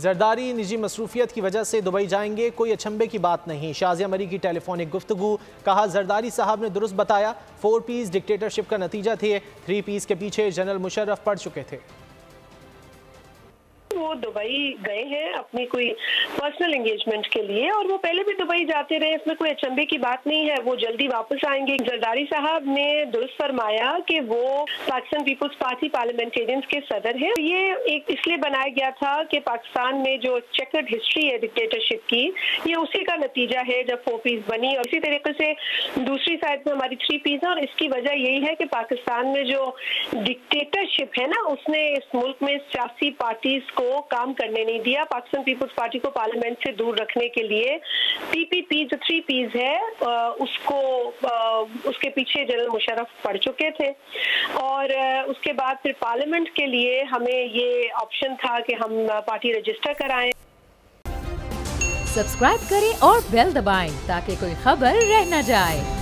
जरदारी निजी मसरूफियत की वजह से दुबई जाएंगे, कोई अचंभे की बात नहीं। शाज़िया मरी की टेलीफोनिक गुफ्तगू। कहा, जरदारी साहब ने दुरुस्त बताया, 4 पीस डिक्टेटरशिप का नतीजा थे, 3 पीस के पीछे जनरल मुशर्रफ पड़ चुके थे। वो दुबई गए हैं अपनी कोई पर्सनल एंगेजमेंट के लिए, और वो पहले भी दुबई जाते रहे, इसमें कोई अचंभे की बात नहीं है। वो जल्दी वापस आएंगे। जरदारी साहब ने दुरुस्त फरमाया कि वो पाकिस्तान पीपल्स पार्टी पार्लियामेंटेरियंस के सदर हैं। ये एक इसलिए बनाया गया था कि पाकिस्तान में जो चेकर्ड हिस्ट्री है डिक्टेटरशिप की, ये उसी का नतीजा है जब 4 पीस बनी। और इसी तरीके से दूसरी साइड में हमारी 3 पीस है, और इसकी वजह यही है कि पाकिस्तान में जो डिक्टेटरशिप है ना, उसने इस मुल्क में सियासी पार्टीज को काम करने नहीं दिया। पाकिस्तान पीपल्स पार्टी को पार्लियामेंट से दूर रखने के लिए पीपीपी जो 3 पीस है उसके पीछे जनरल मुशर्रफ पड़ चुके थे। और उसके बाद फिर पार्लियामेंट के लिए हमें ये ऑप्शन था कि हम पार्टी रजिस्टर कराएं। सब्सक्राइब करें और बेल दबाएं ताकि कोई खबर रह न जाए।